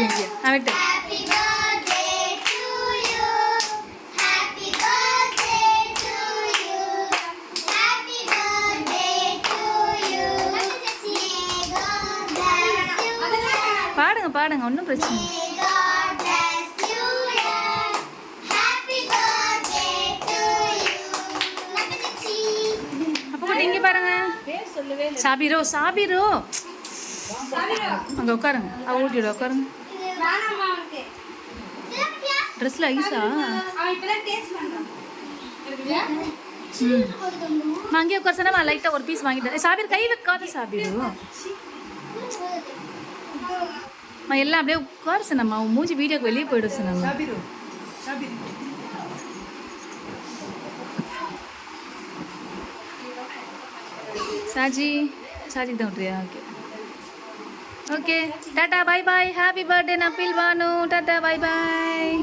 விட்டு இங்கே விட்டு பாடுங்க பாடுங்க ஒன்றும் பிரச்சனை இல்லை. அப்போ கூட இங்கே பாருங்க சாபிரோ சாபிரோ அங்கே உட்காருங்க அவ ஊட்டிவிட உட்காருங்க. ட்ரெஸ்ல ஐஸா நான் அங்கேயே உட்கார சொன்னா லைட்டாக ஒரு பீஸ் வாங்கிட்டேன். சாபிர் கை வைக்காத சாபிரோ எல்லாம் அப்படியே உட்கார சொன்னம்மா அவன் மூஞ்சி வீடியோக்கு வெளியே போயிட சொன்னம்மா. சாஜி சாஜிக்கு தான் விட்றியா? Okay okay tata bye bye. Happy birthday நப்பில் பானு. டாட்டா பாய் பாய்.